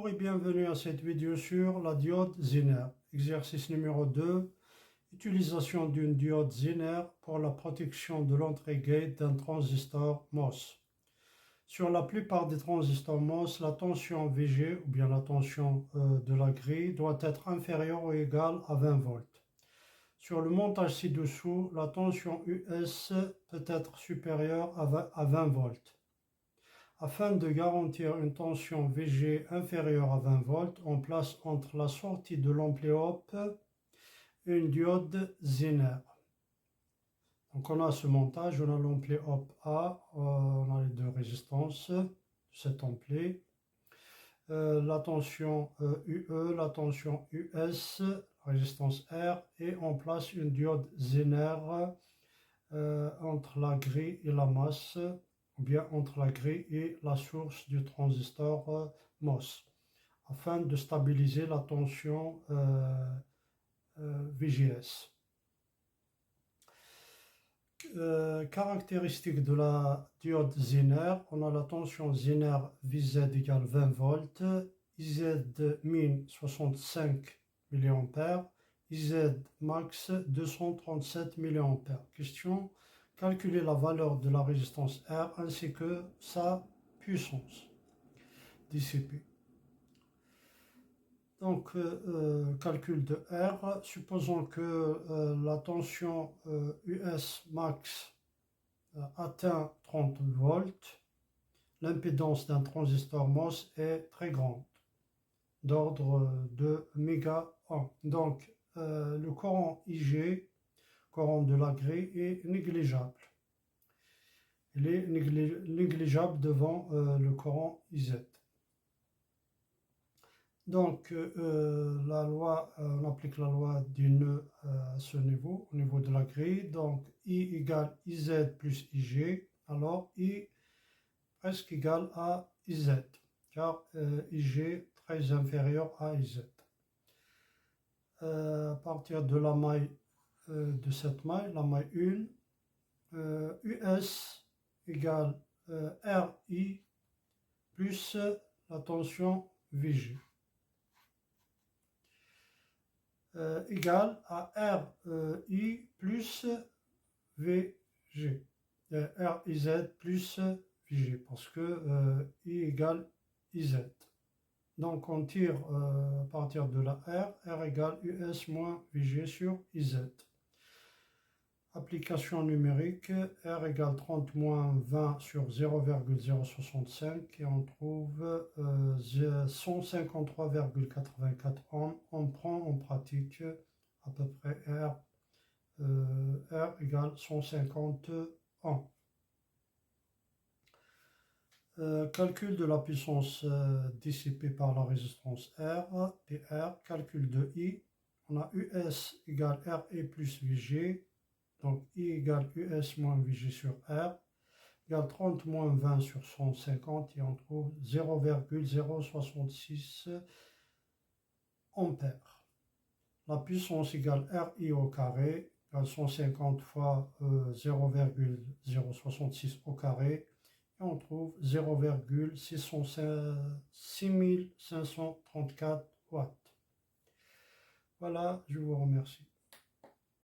Bonjour et bienvenue à cette vidéo sur la diode Zener. Exercice numéro 2. Utilisation d'une diode Zener pour la protection de l'entrée gate d'un transistor MOS. Sur la plupart des transistors MOS, la tension VG ou bien la tension de la grille doit être inférieure ou égale à 20 volts. Sur le montage ci-dessous, la tension US peut être supérieure à 20 volts. Afin de garantir une tension VG inférieure à 20 volts, on place entre la sortie de l'ampli op une diode Zener. Donc on a ce montage, on a l'ampli op A, on a les deux résistances de cet ampli, la tension UE, la tension US, résistance R, et on place une diode Zener entre la grille et la masse, ou bien entre la grille et la source du transistor MOS, afin de stabiliser la tension VGS. Caractéristiques de la diode Zener, on a la tension Zener VZ égale 20 volts, IZ min 65 mA, IZ max 237 mA. Question: calculer la valeur de la résistance R ainsi que sa puissance dissipée. Donc, calcul de R, supposons que la tension US max atteint 30 volts, l'impédance d'un transistor MOS est très grande, d'ordre de méga-ohm. Donc, le courant IG, courant de la grille, est négligeable. Il est négligeable devant le courant IZ. Donc, on applique la loi du nœud à ce niveau, au niveau de la grille. Donc, I égale IZ plus IG, alors I presque égale à IZ, car IG très inférieur à IZ. À partir de la maille, de cette maille, la maille 1, US égale RI plus la tension VG. Égale à RI plus VG, RIZ plus VG, parce que I égale IZ. Donc on tire à partir de la R égale US moins VG sur IZ. Application numérique, R égale 30 moins 20 sur 0,065 et on trouve 153,84 ohms. On prend en pratique à peu près R égale 150 ohms. Calcul de la puissance dissipée par la résistance R, PR, calcul de I. On a US égale RE plus VG. Donc I égale US moins VG sur R, égale 30 moins 20 sur 150 et on trouve 0,066 ampères. La puissance égale RI au carré, égale 150 fois 0,066 au carré, et on trouve 0,6534 watts. Voilà, je vous remercie.